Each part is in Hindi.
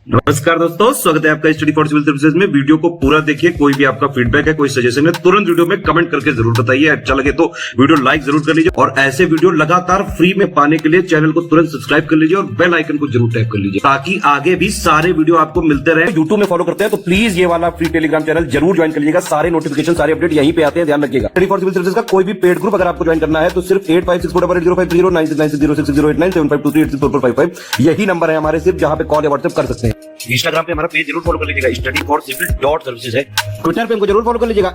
नमस्कार दोस्तों, स्वागत है आपका स्टडी फॉर सिविल सर्विसेज में। वीडियो को पूरा देखिए। कोई भी आपका फीडबैक है, कोई सजेशन है, तुरंत वीडियो में कमेंट करके जरूर बताइए। अच्छा लगे तो वीडियो लाइक जरूर कर लीजिए और ऐसे वीडियो लगातार फ्री में पाने के लिए चैनल को तुरंत सब्सक्राइब कर लीजिए और बेल आइकन को जरूर टैप कर लीजिए ताकि आगे भी सारे वीडियो आपको मिलते रहे। यूट्यूब में फॉलो करते हैं तो प्लीज ये वाला फ्री टेलीग्राम चैनल जरूर ज्वाइन कर लीजिएगा। सारे नोटिफिकेशन, सारे अपडेट यहीं पे आते हैं, ध्यान रखिएगा। स्टडी फॉर सिविल सर्विसेज का कोई भी पेड ग्रुप अगर आपको ज्वाइन करना है तो सिर्फ 856480560660897523864455 यही नंबर है हमारे, सिर्फ जहां पे कॉल या व्हाट्सएप कर सकते हैं। इंस्टाग्राम पे हमारा पेज जरूर फॉलो कर लीजिएगा, studyforcivil.services है। ट्विटर पे हमको जरूर फॉलो कर लीजिएगा,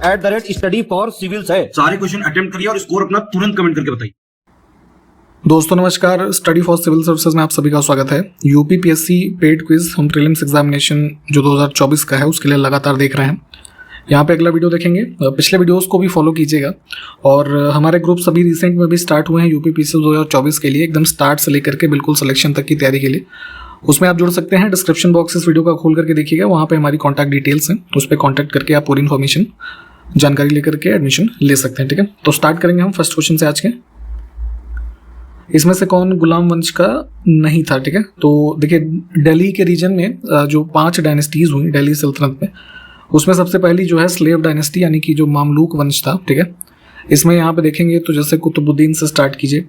@studyforcivils है। सारे क्वेश्चन अटेम्प्ट करिए और स्कोर अपना तुरंत कमेंट करके बताइए। दोस्तों नमस्कार, स्टडी फॉर सिविल सर्विसेज में आप सभी का स्वागत है। यूपीपीएससी पेड क्विज हम प्रीलिम्स एग्जामिनेशन जो 2024 का है उसके लिए लगातार देख रहे हैं। यहाँ पे अगला वीडियो देखेंगे, पिछले वीडियोस को भी फॉलो कीजिएगा और हमारे ग्रुप सभी रिसेंट में भी स्टार्ट हुए हैं यूपीपीएससी 2024 के लिए, एकदम स्टार्ट से लेकर के बिल्कुल सिलेक्शन तक की तैयारी के लिए। उसमें आप जुड़ सकते हैं। डिस्क्रिप्शन बॉक्स इस वीडियो का खोल करके देखिएगा, वहाँ पे हमारी कॉन्टैक्ट डिटेल्स हैं, उस पर कॉन्टैक्ट करके आप पूरी इन्फॉर्मेशन जानकारी लेकर के एडमिशन ले सकते हैं। ठीक है, तो स्टार्ट करेंगे हम फर्स्ट क्वेश्चन से आज के। इसमें से कौन गुलाम वंश का नहीं था? ठीक है, तो देखिए दिल्ली के रीजन में जो 5 डायनेस्टीज हुई दिल्ली सल्तनत में, उसमें सबसे पहली जो है स्लेव डायनेस्टी यानी कि जो मामलूक वंश था। ठीक है, इसमें यहाँ पे देखेंगे तो जैसे कुतुबुद्दीन से स्टार्ट कीजिए,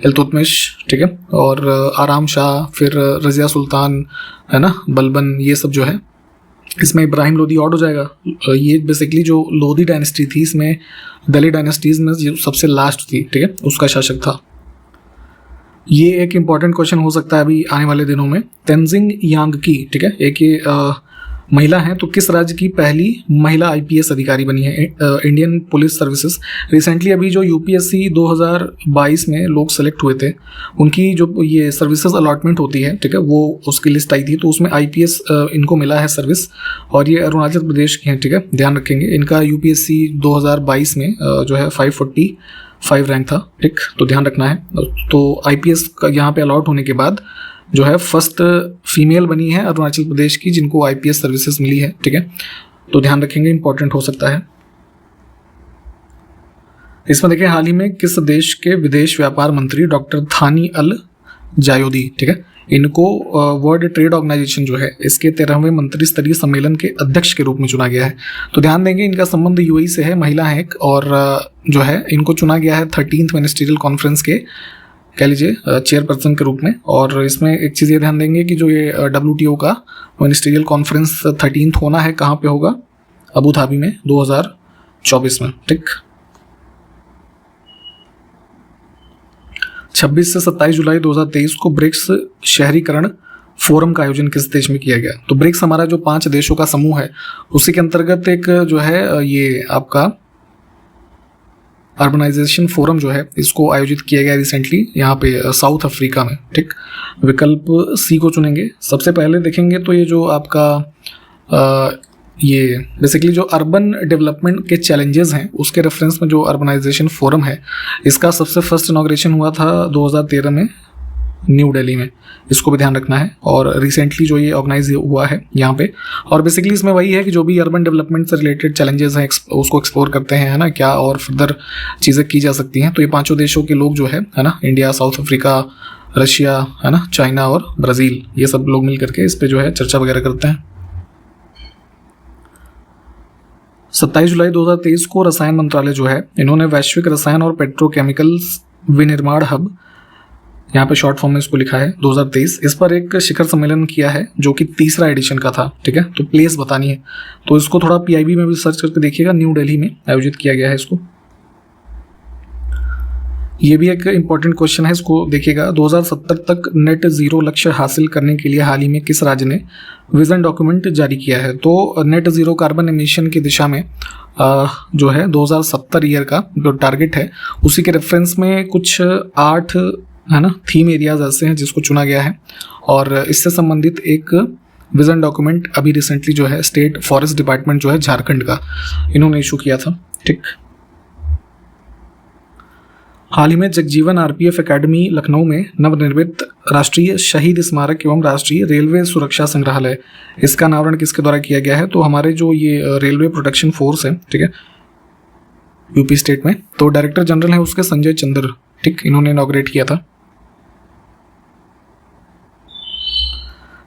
इल्तुतमिश, ठीक है, और आराम शाह, फिर रजिया सुल्तान, है ना, बलबन, ये सब जो है। इसमें इब्राहिम लोदी और हो जाएगा। ये बेसिकली जो लोदी डायनेस्टी थी, इसमें दिल्ली डायनेस्टीज में जो सबसे लास्ट थी, ठीक है, उसका शासक था। ये एक इंपॉर्टेंट क्वेश्चन हो सकता है अभी आने वाले दिनों में। तेंजिंग यांगकी, ठीक है, एक ये महिला हैं, तो किस राज्य की पहली महिला आईपीएस अधिकारी बनी है? Indian police services. रिसेंटली अभी जो यूपीएससी 2022 में लोग सेलेक्ट हुए थे, उनकी जो ये सर्विसेज अलॉटमेंट होती है, ठीक है, वो उसकी लिस्ट आई थी, तो उसमें आईपीएस इनको मिला है सर्विस, और ये अरुणाचल प्रदेश की हैं। ठीक है, ध्यान रखेंगे। इनका यूपीएससी 2022 में जो है 545 रैंक था। ठीक, तो ध्यान रखना है। तो आईपीएस का यहाँ पे अलॉट होने के बाद जो है फर्स्ट फीमेल बनी है अरुणाचल प्रदेश की जिनको आईपीएस सर्विसेज मिली है। ठीक है, तो ध्यान रखेंगे, इंपॉर्टेंट हो सकता है। इसमें देखिए हाल ही में किस देश के विदेश व्यापार मंत्री डॉक्टर थानी अल जायोदी, ठीक है, इनको वर्ल्ड ट्रेड ऑर्गेनाइजेशन जो है इसके 13वें मंत्री स्तरीय सम्मेलन के अध्यक्ष के रूप में चुना गया है। तो ध्यान देंगे, इनका संबंध यूएई से है, महिला है एक, और जो है इनको चुना गया है 13th मिनिस्ट्रियल कॉन्फ्रेंस के, कह लीजिए, चेयरपर्सन के रूप में। और इसमें एक चीज़ ये ध्यान देंगे कि जो ये WTO का मिनिस्ट्रियल कॉन्फ्रेंस 13th होना है, कहाँ पे होगा? अबू धाबी में 2024 में। ठीक, 26 से 27 जुलाई 2023 को ब्रिक्स शहरीकरण फोरम का आयोजन किस देश में किया गया? तो ब्रिक्स हमारा जो 5 देशों का समूह है, उसी के अंतर्गत एक जो है ये आपका अर्बनाइजेशन फोरम जो है इसको आयोजित किया गया रिसेंटली यहाँ पे साउथ अफ्रीका में। ठीक, विकल्प सी को चुनेंगे। सबसे पहले देखेंगे तो ये जो आपका ये बेसिकली जो अर्बन डेवलपमेंट के चैलेंजेस हैं उसके रेफरेंस में जो अर्बनाइजेशन फोरम है, इसका सबसे फर्स्ट इनॉग्रेशन हुआ था 2013 में न्यू दिल्ली में। इसको भी ध्यान रखना है। और रिसेंटली जो ये ऑर्गेनाइज हुआ है यहाँ पे, और बेसिकली इसमें वही है कि जो भी अर्बन डेवलपमेंट से रिलेटेड चैलेंजेस हैं उसको एक्सप्लोर करते हैं, है ना, क्या और फर्दर चीज़ें की जा सकती हैं। तो ये 5 देशों के लोग जो है ना, इंडिया, साउथ अफ्रीका, रशिया, है ना, चाइना और ब्राज़ील, ये सब लोग मिल करके इस पर जो है चर्चा वगैरह करते हैं। 27 जुलाई 2023 को रसायन मंत्रालय जो है, इन्होंने वैश्विक रसायन और पेट्रोकेमिकल्स विनिर्माण हब, यहाँ पे शॉर्ट फॉर्म में इसको लिखा है 2023, इस पर एक शिखर सम्मेलन किया है जो कि 3रा एडिशन का था। ठीक है, तो प्लेस बतानी है, तो इसको थोड़ा पीआईबी में भी सर्च करके देखिएगा, न्यू दिल्ली में आयोजित किया गया है इसको। ये भी एक इंपॉर्टेंट क्वेश्चन है, इसको देखिएगा। 2070 तक नेट जीरो लक्ष्य हासिल करने के लिए हाल ही में किस राज्य ने विजन डॉक्यूमेंट जारी किया है? तो नेट जीरो कार्बन एमिशन की दिशा में जो है 2070 ईयर का जो टारगेट है, उसी के रेफरेंस में कुछ 8 है ना थीम एरियाज ऐसे हैं जिसको चुना गया है, और इससे संबंधित एक विजन डॉक्यूमेंट अभी रिसेंटली जो है स्टेट फॉरेस्ट डिपार्टमेंट जो है झारखंड का, इन्होंने इशू किया था। ठीक, हाल ही में जगजीवन आरपीएफ एकेडमी लखनऊ में नवनिर्मित राष्ट्रीय शहीद स्मारक एवं राष्ट्रीय रेलवे सुरक्षा संग्रहालय, इसका अनावरण किसके द्वारा किया गया है? तो हमारे जो ये रेलवे प्रोटेक्शन फोर्स है, ठीक है, यूपी स्टेट में, तो डायरेक्टर जनरल है उसके संजय चंद्र, ठीक, इन्होंने इनॉग्रेट किया था।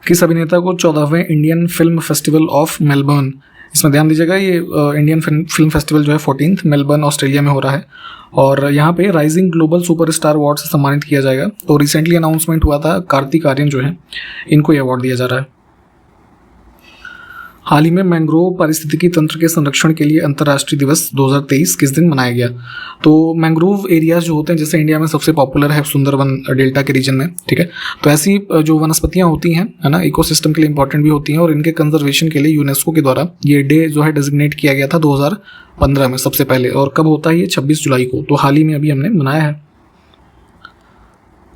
किस अभिनेता को 14वें Indian film festival of Melbourne, इसमें ध्यान दीजिएगा ये इंडियन फिल्म फेस्टिवल जो है 14th मेलबर्न ऑस्ट्रेलिया में हो रहा है और यहाँ पे राइजिंग ग्लोबल सुपरस्टार अवार्ड से सम्मानित किया जाएगा। तो रिसेंटली अनाउंसमेंट हुआ था, कार्तिक आर्यन जो है इनको ये अवार्ड दिया जा रहा है। हाल ही में मैंग्रोव पारिस्थितिकी तंत्र के संरक्षण के लिए अंतर्राष्ट्रीय दिवस 2023 किस दिन मनाया गया? तो मैंग्रोव एरियाज जो होते हैं, जैसे इंडिया में सबसे पॉपुलर है सुंदरवन डेल्टा के रीजन में, ठीक है, तो ऐसी जो वनस्पतियां होती हैं, है ना, इकोसिस्टम के लिए इंपॉर्टेंट भी होती हैं और इनके कंजर्वेशन के लिए यूनेस्को के द्वारा ये डे जो है डेजिग्नेट किया गया था 2015 में सबसे पहले। और कब होता है ये? 26 जुलाई को, तो हाल ही में अभी हमने मनाया है।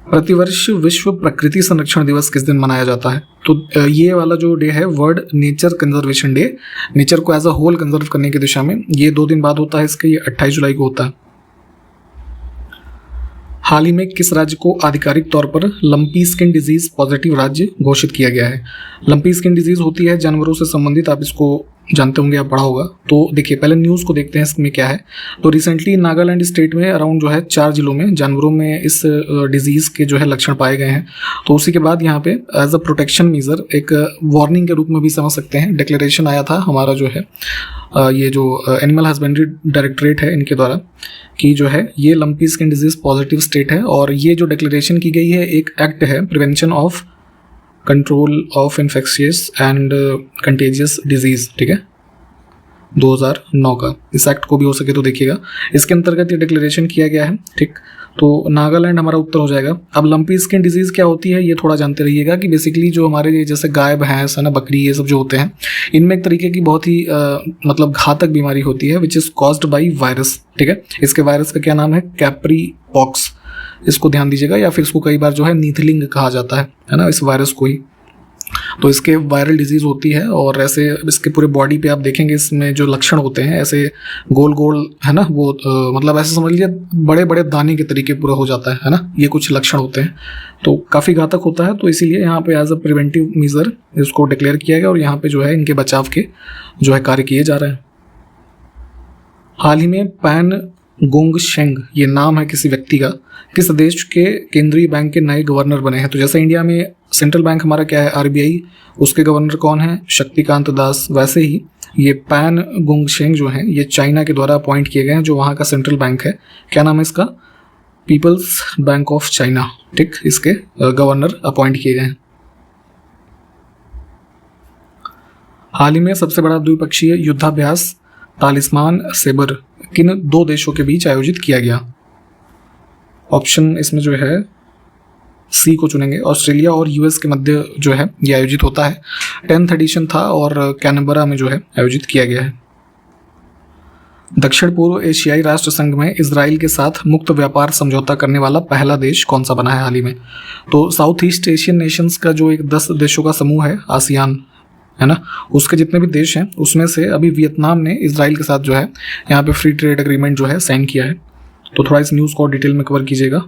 प्रतिवर्ष विश्व प्रकृति संरक्षण दिवस किस दिन मनाया जाता है? तो ये वाला जो डे है world nature conservation day, nature को एज अ होल कंजर्व करने की दिशा में, ये 2 दिन बाद होता है इसके, ये 28 जुलाई को होता है। हाल ही में किस राज्य को आधिकारिक तौर पर लंपी स्किन डिजीज पॉजिटिव राज्य घोषित किया गया है? लंपी स्किन डिजीज होती है जानवरों से संबंधित, आप इसको जानते होंगे, आप पढ़ा होगा। तो देखिए पहले न्यूज़ को देखते हैं इसमें क्या है। तो रिसेंटली नागालैंड स्टेट में अराउंड जो है 4 जिलों में जानवरों में इस डिजीज़ के जो है लक्षण पाए गए हैं। तो उसी के बाद यहाँ पे एज अ प्रोटेक्शन मेजर एक वार्निंग के रूप में भी समझ सकते हैं, डिक्लेरेशन आया था हमारा जो है ये जो एनिमल हस्बेंड्री डायरेक्टरेट है इनके द्वारा कि जो है ये lumpy skin disease positive state है। और ये जो डिक्लेरेशन की गई है एक एक्ट है prevention of control of infectious and contagious disease, ठीक है, 2009 का। इस एक्ट को भी हो सके तो देखिएगा, इसके अंतर्गत ये डिक्लेरेशन किया गया है, ठीक। तो नागालैंड हमारा उत्तर हो जाएगा। अब लंपी स्किन डिजीज क्या होती है ये थोड़ा जानते रहिएगा कि बेसिकली जो हमारे जैसे गाय भैंस है ना, बकरी, ये सब जो होते हैं, इनमें एक तरीके की बहुत ही मतलब घातक बीमारी होती है which is caused by virus, ठीक है। इसके वायरस का क्या नाम है? कैप्री पॉक्स, इसको ध्यान दीजिएगा, या फिर इसको कई बार जो है नीथलिंग कहा जाता है ना, इस वायरस को ही। तो इसके वायरल डिजीज होती है और ऐसे इसके पूरे बॉडी पे आप देखेंगे इसमें जो लक्षण होते हैं ऐसे गोल गोल, है ना, वो मतलब ऐसे समझ लीजिए बड़े बड़े दाने के तरीके पूरा हो जाता है ना, ये कुछ लक्षण होते हैं। तो काफ़ी घातक होता है, तो इसीलिए यहाँ पे एज अ प्रिवेंटिव मेजर इसको डिक्लेयर किया गया और यहाँ पे जो है इनके बचाव के जो है कार्य किए जा रहे हैं। हाल ही में पैन गोंग शेंग, ये नाम है किसी व्यक्ति का, किस देश के केंद्रीय बैंक के नए गवर्नर बने हैं? तो जैसे इंडिया में सेंट्रल बैंक हमारा क्या है? आरबीआई, उसके गवर्नर कौन है? शक्तिकांत दास। वैसे ही ये पैन गोंग शेंग जो हैं ये चाइना के द्वारा अपॉइंट किए गए हैं, जो वहाँ का सेंट्रल बैंक है। क्या नाम है इसका? पीपल्स बैंक ऑफ चाइना, ठीक, इसके गवर्नर अपॉइंट किए गए हैं। हाल ही में सबसे बड़ा द्विपक्षीय युद्धाभ्यास तालिस्मान सेबर किन 2 देशों के बीच आयोजित किया गया? ऑप्शन इसमें जो है सी को चुनेंगे, ऑस्ट्रेलिया और यूएस के मध्य जो है ये आयोजित होता है। 10th एडिशन था और कैनबरा में जो है आयोजित किया गया है। दक्षिण पूर्व एशियाई राष्ट्र संघ में इजराइल के साथ मुक्त व्यापार समझौता करने वाला पहला देश कौन सा बना है हाल ही में? तो साउथ ईस्ट एशियन नेशंस का जो एक 10 देशों का समूह है, आसियान, है ना, उसके जितने भी देश हैं उसमें से अभी वियतनाम ने इजराइल के साथ जो है यहाँ पे फ्री ट्रेड एग्रीमेंट जो है साइन किया है। तो थोड़ा इस न्यूज़ को डिटेल में कवर कीजिएगा।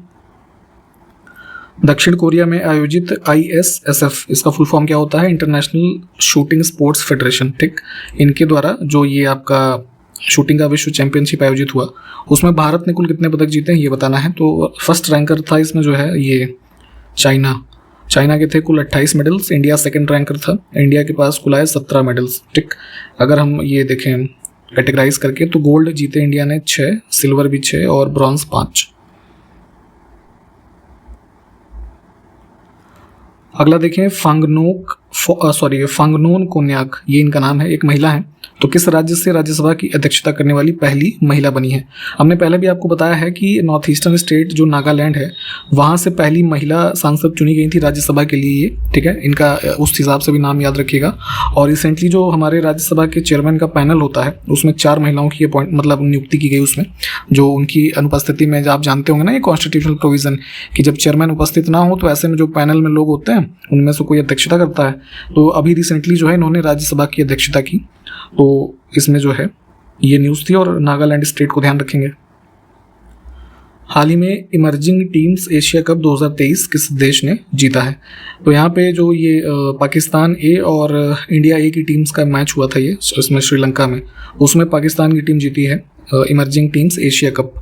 दक्षिण कोरिया में आयोजित ISSF, इसका फुल फॉर्म क्या होता है? इंटरनेशनल शूटिंग स्पोर्ट्स फेडरेशन, ठीक, इनके द्वारा जो ये आपका शूटिंग का विश्व चैंपियनशिप आयोजित हुआ, उसमें भारत ने कुल कितने पदक जीते हैं ये बताना है। तो फर्स्ट रैंकर था इसमें जो है ये चाइना के थे कुल 28 मेडल्स, इंडिया सेकंड रैंकर था, इंडिया के पास कुल आए 17 मेडल्स, ठीक। अगर हम ये देखें कैटेगराइज करके तो गोल्ड जीते इंडिया ने 6, सिल्वर भी 6 और ब्रॉन्ज 5। अगला देखें फांगनोन कोन्याक, ये इनका नाम है, एक महिला है। तो किस राज्य से राज्यसभा की अध्यक्षता करने वाली पहली महिला बनी है? हमने पहले भी आपको बताया है कि नॉर्थ ईस्टर्न स्टेट जो नागालैंड है वहाँ से पहली महिला सांसद चुनी गई थी राज्यसभा के लिए ये, ठीक है, इनका उस हिसाब से भी नाम याद रखिएगा। और रिसेंटली जो हमारे राज्यसभा के चेयरमैन का पैनल होता है उसमें 4 महिलाओं की मतलब नियुक्ति की गई उसमें, जो उनकी अनुपस्थिति में, आप जानते होंगे ना ये कॉन्स्टिट्यूशनल प्रोविजन कि जब चेयरमैन उपस्थित ना हो तो ऐसे में जो पैनल में लोग होते हैं उनमें से कोई अध्यक्षता करता है। तो अभी रिसेंटली जो है इन्होंने राज्यसभा की अध्यक्षता की, तो इसमें जो है ये न्यूज़ थी और नागालैंड स्टेट को ध्यान रखेंगे। हाल ही में इमर्जिंग टीम्स एशिया कप 2023 किस देश ने जीता है? तो यहाँ पे जो ये पाकिस्तान ए और इंडिया ए की टीम्स का मैच हुआ था ये, इसमें श्रीलंका में, उसमें पाकिस्तान की टीम जीती है इमर्जिंग टीम्स एशिया कप,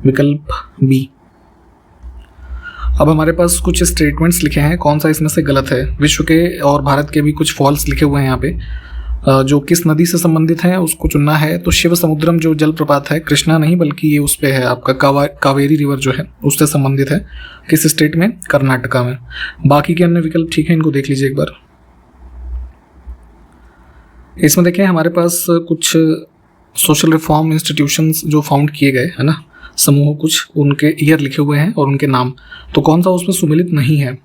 विकल्प बी। अब हमारे पास कुछ स्टेटमेंट्स लिखे हैं, कौन सा इसमें से गलत है। विश्व के और भारत के भी कुछ फॉल्स लिखे हुए हैं यहाँ पे, जो किस नदी से संबंधित हैं उसको चुनना है। तो शिव समुद्रम जो जलप्रपात है, कृष्णा नहीं बल्कि ये उस पे है आपका कावेरी रिवर जो है उससे संबंधित है। किस स्टेट में? कर्नाटका में। बाकी के अन्य विकल्प ठीक है, इनको देख लीजिए एक बार। इसमें देखें हमारे पास कुछ सोशल रिफॉर्म इंस्टीट्यूशंस जो फाउंड किए गए है ना, समूह, कुछ उनके ईयर लिखे हुए हैं और उनके नाम। तो कौन सा उसमें सुमिलित नहीं है?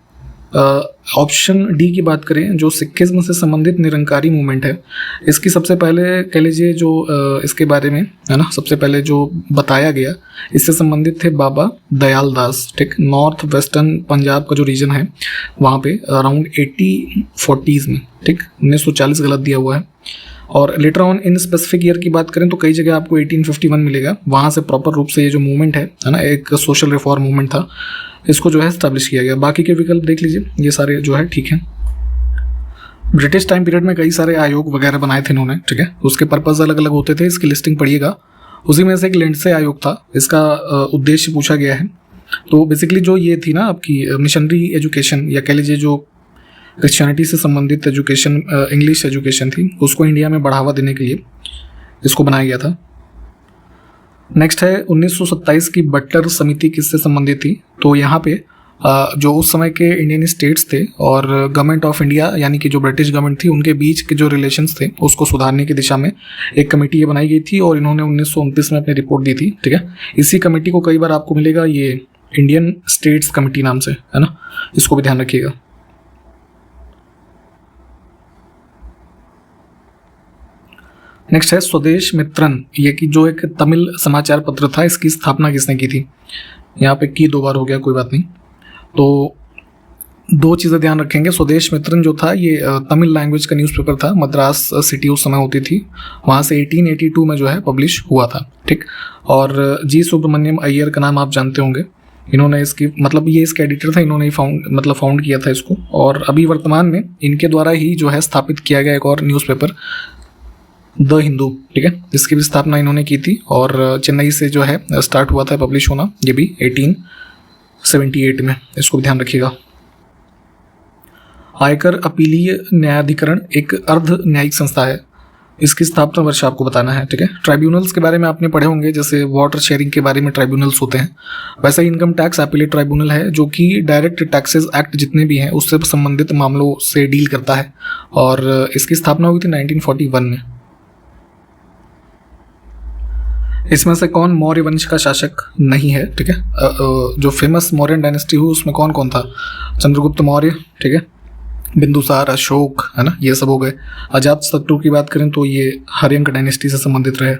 ऑप्शन डी की बात करें, जो सिखिज्म से संबंधित निरंकारी मूवमेंट है, इसकी सबसे पहले कह लीजिए जो इसके बारे में है ना, सबसे पहले जो बताया गया इससे संबंधित थे बाबा दयाल दास। ठीक, नॉर्थ वेस्टर्न पंजाब का जो रीजन है वहाँ पे अराउंड 1840s में। ठीक, 1940 गलत दिया हुआ है। और later on in specific year की बात करें तो कई जगह आपको 1851 मिलेगा, वहाँ से प्रॉपर रूप से ये जो मूवमेंट है ना, एक सोशल रिफॉर्म मूवमेंट था, इसको जो है स्टैब्लिश किया गया। बाकी के विकल्प देख लीजिए, ये सारे जो है ठीक है। ब्रिटिश टाइम पीरियड में कई सारे आयोग वगैरह बनाए थे इन्होंने, ठीक है, उसके पर्पस अलग अलग होते थे, इसकी लिस्टिंग पढ़िएगा। उसी में से एक लेंडसे आयोग था, इसका उद्देश्य पूछा गया है। तो बेसिकली जो ये थी ना आपकी मिशनरी एजुकेशन, या कह लीजिए जो क्रिश्चियनिटी से संबंधित एजुकेशन, इंग्लिश एजुकेशन थी, उसको इंडिया में बढ़ावा देने के लिए इसको बनाया गया था। नेक्स्ट है 1927 की बट्टर समिति किससे संबंधित थी? तो यहाँ पे जो उस समय के इंडियन स्टेट्स थे और गवर्नमेंट ऑफ इंडिया यानी कि जो ब्रिटिश गवर्नमेंट थी, उनके बीच के जो रिलेशंस थे उसको सुधारने की दिशा में एक कमेटी ये बनाई गई थी और इन्होंने 1929 में अपनी रिपोर्ट दी थी। ठीक है, इसी कमेटी को कई बार आपको मिलेगा ये इंडियन स्टेट्स कमेटी नाम से, है ना, इसको भी ध्यान रखिएगा। नेक्स्ट है स्वदेश मित्रन, ये कि जो एक तमिल समाचार पत्र था, इसकी स्थापना किसने की थी? यहाँ पे की 2 बार हो गया, कोई बात नहीं। तो 2 चीज़ें ध्यान रखेंगे। स्वदेश मित्रन जो था ये तमिल लैंग्वेज का न्यूज़पेपर था, मद्रास सिटी उस समय होती थी, वहाँ से 1882 में जो है पब्लिश हुआ था। ठीक, और जी सुब्रमण्यम अय्यर का नाम आप जानते होंगे, इन्होंने इसकी ये इसके एडिटर था, इन्होंने ही फाउंड किया था इसको। और अभी वर्तमान में इनके द्वारा ही जो है स्थापित किया गया एक और न्यूज़पेपर द हिंदू, ठीक है, इसकी भी स्थापना इन्होंने की थी और चेन्नई से जो है स्टार्ट हुआ था पब्लिश होना, ये भी 1878 में, इसको भी ध्यान रखिएगा। आयकर अपीलीय न्यायाधिकरण एक अर्ध न्यायिक संस्था है, इसकी स्थापना वर्ष आपको बताना है। ठीक है, ट्राइब्यूनल्स के बारे में आपने पढ़े होंगे, जैसे वाटर शेयरिंग के बारे में ट्राइब्यूनल्स होते हैं, वैसा ही इनकम टैक्स अपीलेट ट्राइब्यूनल है जो कि डायरेक्ट टैक्सेस एक्ट जितने भी हैं उससे संबंधित मामलों से डील करता है और इसकी स्थापना हुई थी 1941 में। इसमें से कौन मौर्य वंश का शासक नहीं है? ठीक है, जो फेमस मौर्यन डायनेस्टी हुई उसमें कौन कौन था? चंद्रगुप्त मौर्य, ठीक है, बिंदुसार, अशोक, है ना, ये सब हो गए। अजात शत्रु की बात करें तो ये हर्यंक डायनेस्टी से संबंधित रहे।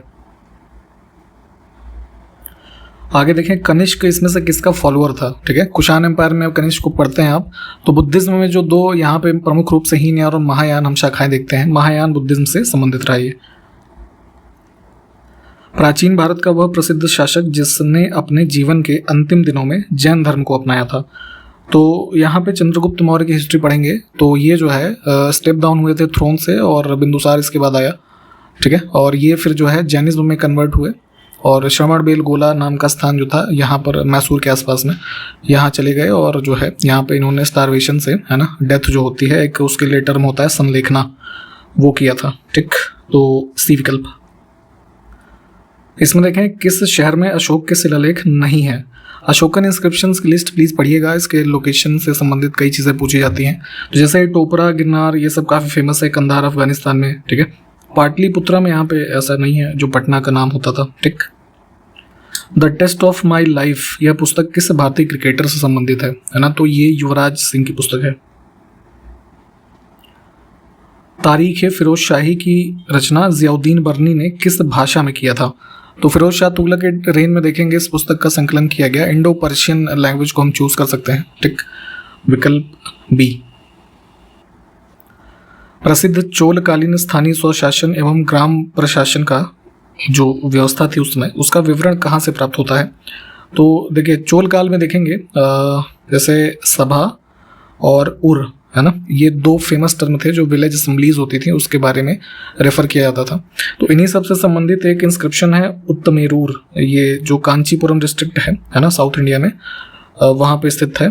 आगे देखें, कनिष्क इसमें से किसका फॉलोअर था? ठीक है, कुषाण एम्पायर में कनिष्क को पढ़ते हैं आप तो बुद्धिज्म में जो 2 यहाँ पे प्रमुख रूप से हीनयान और महायान हम शाखाएं देखते हैं, महायान बुद्धिज्म से संबंधित रहा ये। प्राचीन भारत का वह प्रसिद्ध शासक जिसने अपने जीवन के अंतिम दिनों में जैन धर्म को अपनाया था। तो यहाँ पे चंद्रगुप्त मौर्य की हिस्ट्री पढ़ेंगे तो ये जो है स्टेप डाउन हुए थे थ्रोन से और बिंदुसार इसके बाद आया। ठीक है, और ये फिर जो है जैनिज्म में कन्वर्ट हुए और श्रवण बेलगोला नाम का स्थान जो था यहाँ पर मैसूर के आसपास में, यहाँ चले गए और जो है यहाँ पे इन्होंने स्टारवेशन से, है ना, डेथ जो होती है एक उसके लिए टर्म होता है संलेखना, वो किया था। ठीक, तो सी विकल्प। इसमें देखें किस शहर में अशोक के शिलालेख नहीं है? अशोकन इंस्क्रिप्शंस की लिस्ट प्लीज पढ़िएगा, इसके लोकेशन से संबंधित कई चीज़ें पूछी जाती हैं। तो जैसे टोपरा, गिरनार, ये सब काफ़ी फेमस है, कंधार अफगानिस्तान में। ठीक है, पाटलिपुत्रा में यहाँ पे ऐसा नहीं है जो पटना का नाम होता था। ठीक, the test of my life, यह पुस्तक किस भारतीय क्रिकेटर से संबंधित है ना? तो ये युवराज सिंह की पुस्तक है। तारीख फिरोज शाही की रचना जियाउद्दीन बर्नी ने किस भाषा में किया था? तो फिरोज शाह तुगलक के रेन में देखेंगे इस पुस्तक का संकलन किया गया, इंडो पर्शियन लैंग्वेज को हम चूज कर सकते हैं। ठीक, विकल्प बी। प्रसिद्ध चोलकालीन स्थानीय स्वशासन एवं ग्राम प्रशासन का जो व्यवस्था थी उस समय, उसका विवरण कहाँ से प्राप्त होता है? तो देखिए चोल काल में देखेंगे जैसे सभा और उर, है ना, ये 2 फेमस टर्म थे जो विलेज असेंबलीज होती थी उसके बारे में रेफर किया जाता था। तो इन्हीं सबसे संबंधित एक इंस्क्रिप्शन है उत्तमेरूर, ये जो कांचीपुरम डिस्ट्रिक्ट है ना, साउथ इंडिया में, वहाँ पे स्थित है।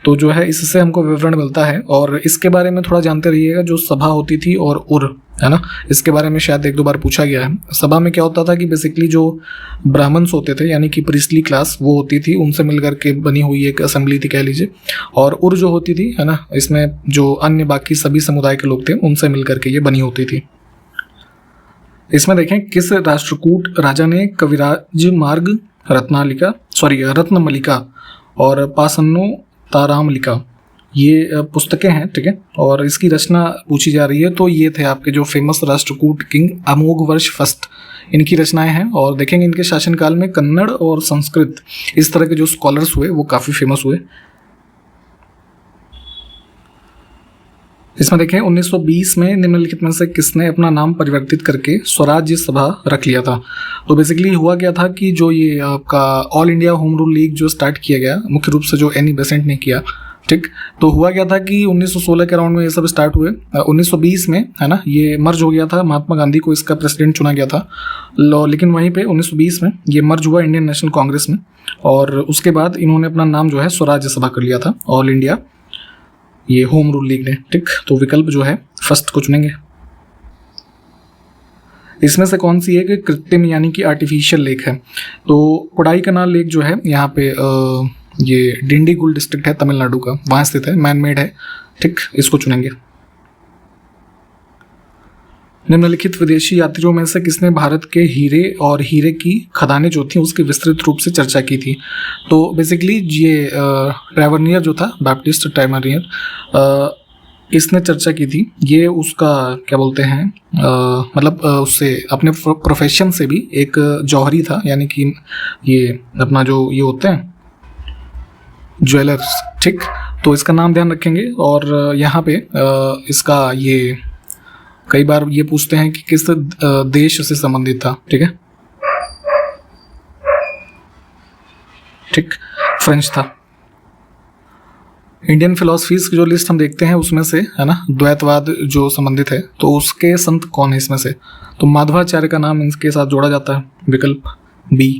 तो जो है इससे हमको विवरण मिलता है, और इसके बारे में थोड़ा जानते रहिएगा। जो सभा होती थी और उर, है ना, इसके बारे में शायद 1-2 बार पूछा गया है। सभा में क्या होता था कि बेसिकली जो ब्राह्मण्स होते थे, यानी कि प्रीस्टली क्लास, वो होती थी, उनसे मिलकर के बनी हुई एक असेंबली थी कह लीजिए। और उर जो होती थी, है ना, इसमें जो अन्य बाकी सभी समुदाय के लोग थे उनसे मिलकर के ये बनी होती थी। इसमें देखें किस राष्ट्रकूट राजा ने कविराज मार्ग रत्नमलिका और पासन्नो तारामलिका, ये पुस्तकें हैं, ठीक है, और इसकी रचना पूछी जा रही है। तो ये थे आपके जो famous Rashtrakuta king Amoghavarsha first, इनकी रचनाएं हैं। और देखेंगे इनके शासनकाल में कन्नड़ और संस्कृत इस तरह के जो स्कॉलर्स हुए वो काफ़ी फेमस हुए। इसमें देखें 1920 में निम्नलिखित में से किसने अपना नाम परिवर्तित करके स्वराज्य सभा रख लिया था। तो बेसिकली हुआ क्या था कि जो ये आपका all India home rule league जो स्टार्ट किया गया, मुख्य रूप से जो एनी बेसेंट ने किया, ठीक, तो हुआ क्या था कि 1916 के अराउंड में ये सब स्टार्ट हुए। 1920 में, है ना, ये मर्ज हो गया था, महात्मा गांधी को इसका प्रेसिडेंट चुना गया था। लेकिन वहीं पे 1920 में ये मर्ज हुआ इंडियन नेशनल कांग्रेस में, और उसके बाद इन्होंने अपना नाम जो है स्वराज्य सभा कर लिया था, ऑल इंडिया ये होम रूल लीग ने, ठीक। तो विकल्प जो है फर्स्ट को चुनेंगे। इसमें से कौन सी एक कृत्रिम यानी कि आर्टिफिशियल लेक है। तो कोडाईकनाल लेक जो है यहाँ पे ये डिंडीगुल डिस्ट्रिक्ट है तमिलनाडु का, वहाँ स्थित है, मैन मेड है, ठीक, इसको चुनेंगे। निम्नलिखित विदेशी यात्रियों में से किसने भारत के हीरे और हीरे की खदानें जो थी उसकी विस्तृत रूप से चर्चा की थी। तो बेसिकली ये ट्रैवर्नियर जो था, बैप्टिस्ट ट्रैवर्नियर, इसने चर्चा की थी। ये उसका क्या बोलते हैं, मतलब उससे अपने प्रोफेशन से भी एक जौहरी था, यानी कि ये अपना जो ये होते हैं ज्वेलर्स, ठीक। तो इसका नाम ध्यान रखेंगे। और यहाँ पे इसका ये कई बार ये पूछते हैं कि किस देश से संबंधित था, ठीक है, ठीक, फ्रेंच था। इंडियन फिलोसफीज की जो लिस्ट हम देखते हैं उसमें से, है ना, द्वैतवाद जो संबंधित है, तो उसके संत कौन है इसमें से। तो माधवाचार्य का नाम इनके साथ जोड़ा जाता है, विकल्प बी।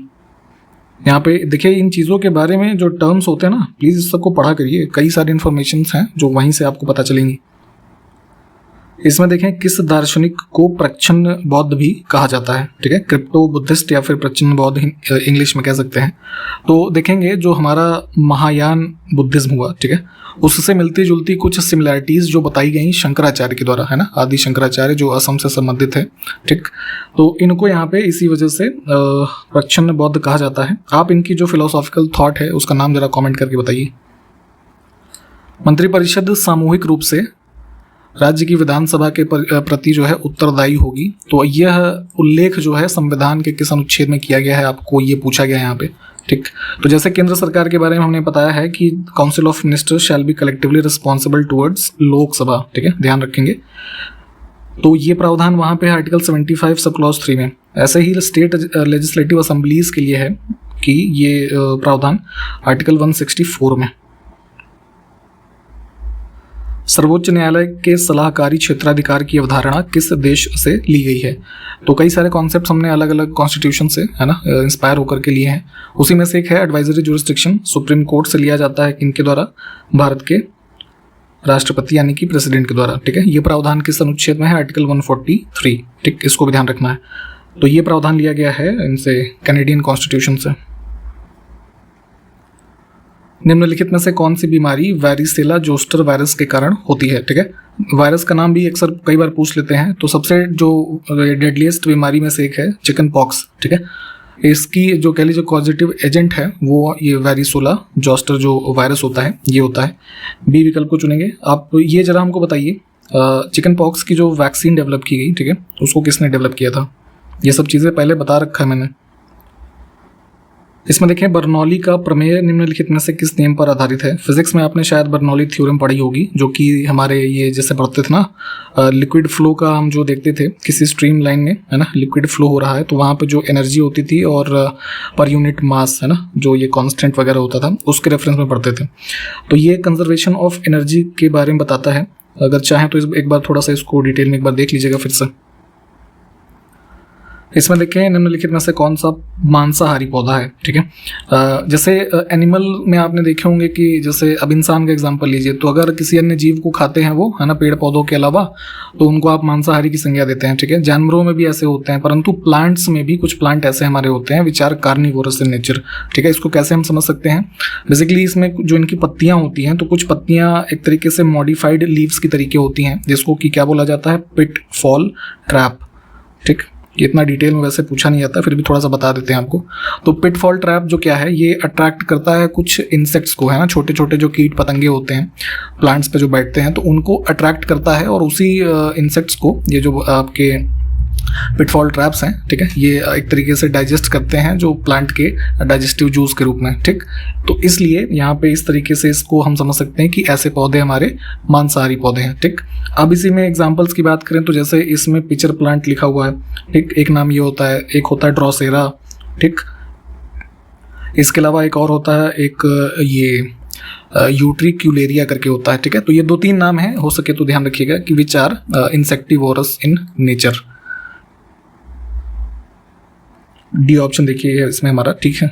यहाँ पे देखिए इन चीज़ों के बारे में जो टर्म्स होते हैं ना, प्लीज़ इस सबको पढ़ा करिए, कई सारी इन्फॉर्मेशन हैं जो वहीं से आपको पता चलेंगी। इसमें देखें किस दार्शनिक को प्रच्छन्न बौद्ध भी कहा जाता है, ठीक है, क्रिप्टो बुद्धिस्ट या फिर प्रच्छन्न बौद्ध इंग्लिश में कह सकते हैं। तो देखेंगे जो हमारा महायान बुद्धिज्म हुआ, ठीक है, उससे मिलती जुलती कुछ सिमिलैरिटीज़ जो बताई गई शंकराचार्य के द्वारा, है ना, आदि शंकराचार्य जो असम से संबंधित है, ठीक। तो इनको यहाँ पे इसी वजह से प्रच्छन्न बौद्ध कहा जाता है। आप इनकी जो फिलोसॉफिकल थॉट है उसका नाम जरा कमेंट करके बताइए। मंत्रिपरिषद सामूहिक रूप से राज्य की विधानसभा के प्रति जो है उत्तरदायी होगी। तो यह उल्लेख जो है संविधान के किस अनुच्छेद में किया गया है, आपको ये पूछा गया है यहाँ पे, ठीक। तो जैसे केंद्र सरकार के बारे में हमने बताया है कि council of ministers shall be collectively responsible towards Lok Sabha, ठीक है, ध्यान रखेंगे। तो ये प्रावधान वहाँ पे आर्टिकल 75 सब क्लॉज 3 में। ऐसे ही स्टेट लेजिस्लेटिव असेंबलीज के लिए है कि ये प्रावधान आर्टिकल 164 में। सर्वोच्च न्यायालय के सलाहकारी क्षेत्राधिकार की अवधारणा किस देश से ली गई है। तो कई सारे कॉन्सेप्ट्स हमने अलग अलग कॉन्स्टिट्यूशन से, है ना, इंस्पायर होकर के लिए हैं। उसी में से एक है एडवाइजरी जुरिस्डिक्शन, सुप्रीम कोर्ट से लिया जाता है इनके द्वारा, भारत के राष्ट्रपति यानी कि प्रेसिडेंट के द्वारा, ठीक है। ये प्रावधान किस अनुच्छेद में है, आर्टिकल 143, ठीक, इसको भी ध्यान रखना है। तो ये प्रावधान लिया गया है इनसे, कैनेडियन कॉन्स्टिट्यूशन से। निम्नलिखित में से कौन सी बीमारी वैरिसेला जोस्टर वायरस के कारण होती है, ठीक है। वायरस का नाम भी अक्सर कई बार पूछ लेते हैं। तो सबसे जो डेडलीस्ट बीमारी में से एक है चिकन पॉक्स, ठीक है। इसकी जो कह लीजिए पॉजिटिव एजेंट है वो ये वैरिसोला जोस्टर जो वायरस होता है, ये होता है। बी विकल्प को चुनेंगे आप। ये जरा हमको बताइए, चिकन पॉक्स की जो वैक्सीन डेवलप की गई, ठीक है, उसको किसने डेवलप किया था। ये सब चीज़ें पहले बता रखा है मैंने। इसमें देखें बर्नौली का प्रमेय निम्नलिखित में से किस नियम पर आधारित है। फिजिक्स में आपने शायद बर्नौली थ्योरम पढ़ी होगी, जो कि हमारे ये जैसे पढ़ते थे ना, लिक्विड फ्लो का हम जो देखते थे किसी स्ट्रीम लाइन में, है ना, लिक्विड फ्लो हो रहा है तो वहाँ पे जो एनर्जी होती थी और पर यूनिट मास, है ना, जो ये कांस्टेंट वगैरह होता था, उसके रेफरेंस में पढ़ते थे। तो ये कंजर्वेशन ऑफ एनर्जी के बारे में बताता है। अगर चाहें तो एक बार थोड़ा सा इसको डिटेल में एक बार देख लीजिएगा फिर से। इसमें देखें निम्नलिखित में से कौन सा मांसाहारी पौधा है, ठीक है। जैसे एनिमल में आपने देखे होंगे कि जैसे अब इंसान का एग्जांपल लीजिए, तो अगर किसी अन्य जीव को खाते हैं वो, है ना, पेड़ पौधों के अलावा, तो उनको आप मांसाहारी की संज्ञा देते हैं, ठीक है। जानवरों में भी ऐसे होते हैं, परंतु प्लांट्स में भी कुछ प्लांट ऐसे हमारे होते हैं which are carnivorous in nature, ठीक है। इसको कैसे हम समझ सकते हैं? बेसिकली इसमें जो इनकी पत्तियां होती हैं, तो कुछ पत्तियां एक तरीके से मॉडिफाइड लीव्स की तरीके होती हैं, जिसको कि क्या बोला जाता है, पिट फॉल ट्रैप, ठीक। ये इतना डिटेल में वैसे पूछा नहीं जाता, फिर भी थोड़ा सा बता देते हैं आपको। तो पिटफॉल ट्रैप जो क्या है, ये अट्रैक्ट करता है कुछ इंसेक्ट्स को, है ना, छोटे छोटे जो कीट पतंगे होते हैं प्लांट्स पे जो बैठते हैं, तो उनको अट्रैक्ट करता है, और उसी इंसेक्ट्स को ये जो आपके पिटफॉल ट्रैप्स हैं, ठीक है, ये एक तरीके से डाइजेस्ट करते हैं जो प्लांट के डाइजेस्टिव जूस के रूप में, ठीक। तो इसलिए यहाँ पे इस तरीके से इसको हम समझ सकते हैं कि ऐसे पौधे हमारे मांसाहारी पौधे हैं, ठीक। अब इसी में एग्जांपल्स की बात करें तो जैसे इसमें पिचर प्लांट लिखा हुआ है, ठीक, एक नाम ये होता है, एक होता है ड्रोसेरा, ठीक। इसके अलावा एक और होता है, एक ये यूट्रिक्यूलेरिया करके होता है, ठीक है। तो ये 2-3 नाम हैं, हो सके तो ध्यान रखिएगा कि which are insectivorous in nature. D option देखिए इसमें हमारा, ठीक है।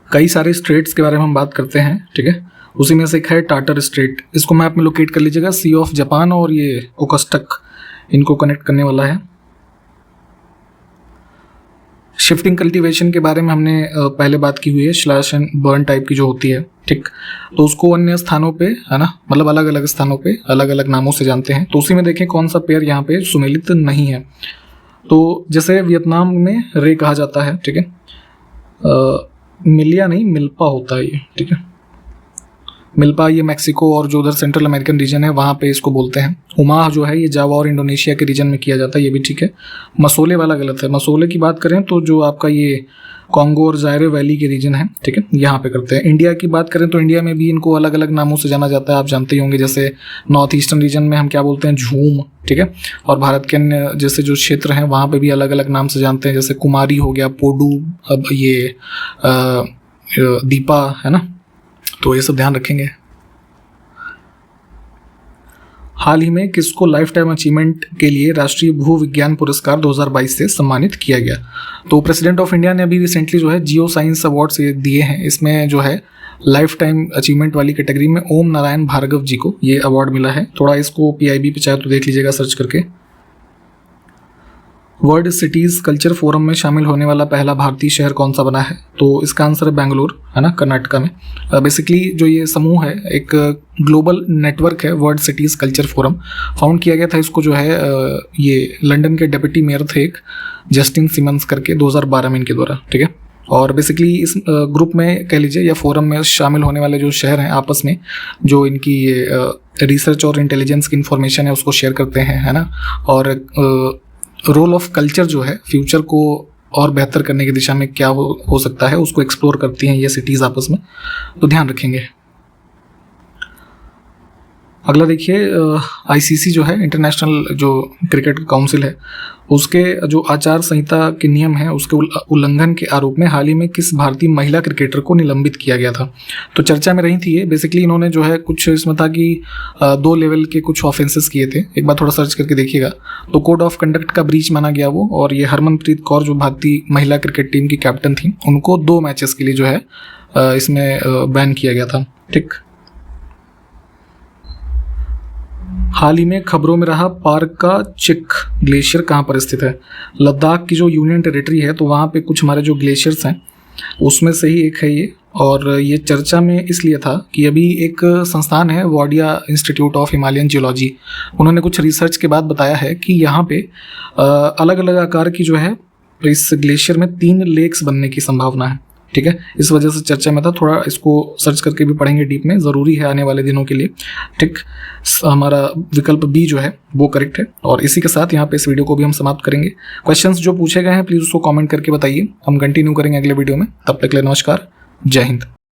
कई सारे स्ट्रेट्स के बारे में हम बात करते हैं, ठीक है। उसी में से एक है टाटर स्ट्रेट, इसको मैप में लोकेट कर लीजिएगा, सी ऑफ जापान और ये ओकस्टक, इनको कनेक्ट करने वाला है। शिफ्टिंग कल्टीवेशन के बारे में हमने पहले बात की हुई है, स्लैश एंड बर्न टाइप की जो होती है, ठीक। तो उसको अन्य स्थानों पे, है ना, मतलब अलग अलग स्थानों पे अलग अलग नामों से जानते हैं। तो उसी में देखें कौन सा पेयर यहाँ पे सुमेलित नहीं है। तो जैसे वियतनाम में रे कहा जाता है, ठीक है, मिलिया नहीं मिल्पा होता है ये, ठीक है। मिल्पा ये मैक्सिको और जो उधर सेंट्रल अमेरिकन रीजन है वहाँ पे इसको बोलते हैं। उमाह जो है ये जावा और इंडोनेशिया के रीजन में किया जाता है, ये भी ठीक है। मसोले वाला गलत है। मसोले की बात करें तो जो आपका ये कॉन्गो और जायरे वैली के रीजन है, ठीक है, यहाँ पे करते हैं। इंडिया की बात करें तो इंडिया में भी इनको अलग अलग नामों से जाना जाता है, आप जानते ही होंगे। जैसे नॉर्थ ईस्टर्न रीजन में हम क्या बोलते हैं, झूम, ठीक है। और भारत के अन्य जैसे जो क्षेत्र हैं वहाँ पे भी अलग अलग नाम से जानते हैं, जैसे कुमारी हो गया, पोडू, अब ये दीपा, है ना। तो ये सब ध्यान रखेंगे। हाल ही में किसको लाइफ टाइम अचीवमेंट के लिए राष्ट्रीय भू विज्ञान पुरस्कार 2022 से सम्मानित किया गया? तो प्रेसिडेंट ऑफ इंडिया ने अभी रिसेंटली जो है जियो साइंस अवार्ड्स दिए हैं। इसमें जो है लाइफ टाइम अचीवमेंट वाली कैटेगरी में ओम नारायण भार्गव जी को ये अवार्ड मिला है। थोड़ा इसको PIB पे चाहे तो देख लीजिएगा सर्च करके। वर्ल्ड सिटीज़ कल्चर फोरम में शामिल होने वाला पहला भारतीय शहर कौन सा बना है? तो इसका आंसर है बेंगलुरु, है ना, कर्नाटका में। बेसिकली जो ये समूह है एक ग्लोबल नेटवर्क है, world cities culture forum. Found किया गया था इसको जो है ये लंदन के डेप्यूटी मेयर थे एक जस्टिन सिमंस करके 2012 में इनके द्वारा, ठीक है। और बेसिकली इस ग्रुप में कह लीजिए या फोरम में शामिल होने वाले जो शहर हैं आपस में जो इनकी ये रिसर्च और इंटेलिजेंस की इंफॉर्मेशन है उसको शेयर करते हैं, है ना। और रोल ऑफ कल्चर जो है फ्यूचर को और बेहतर करने की दिशा में क्या हो सकता है उसको एक्सप्लोर करती हैं ये सिटीज़ आपस में, तो ध्यान रखेंगे। अगला देखिए ICC जो है इंटरनेशनल जो क्रिकेट काउंसिल है उसके जो आचार संहिता के नियम हैं उसके उल्लंघन के आरोप में हाल ही में किस भारतीय महिला क्रिकेटर को निलंबित किया गया था? तो चर्चा में रही थी ये। बेसिकली इन्होंने जो है कुछ इसमें था कि 2 लेवल के कुछ ऑफेंसेस किए थे। एक बार थोड़ा सर्च करके देखिएगा। तो कोड ऑफ कंडक्ट का ब्रीच माना गया वो, और ये हरमनप्रीत कौर जो भारतीय महिला क्रिकेट टीम की कैप्टन थी उनको 2 मैचेस के लिए जो है इसमें बैन किया गया था, ठीक। हाल ही में खबरों में रहा पार्क का चिक ग्लेशियर कहाँ पर स्थित है? लद्दाख की जो यूनियन टेरिटरी है तो वहाँ पे कुछ हमारे जो ग्लेशियर्स हैं उसमें से ही एक है ये। और ये चर्चा में इसलिए था कि अभी एक संस्थान है Wadia institute of Himalayan geology, उन्होंने कुछ रिसर्च के बाद बताया है कि यहाँ पे अलग अलग आकार की जो है इस ग्लेशियर में 3 लेक्स बनने की संभावना है, ठीक है। इस वजह से चर्चा में था। थोड़ा इसको सर्च करके भी पढ़ेंगे डीप में, ज़रूरी है आने वाले दिनों के लिए, ठीक। हमारा विकल्प बी जो है वो करेक्ट है। और इसी के साथ यहाँ पे इस वीडियो को भी हम समाप्त करेंगे। क्वेश्चंस जो पूछे गए हैं प्लीज़ उसको कमेंट करके बताइए, हम कंटिन्यू करेंगे अगले वीडियो में। तब तक के लिए नमस्कार, जय हिंद।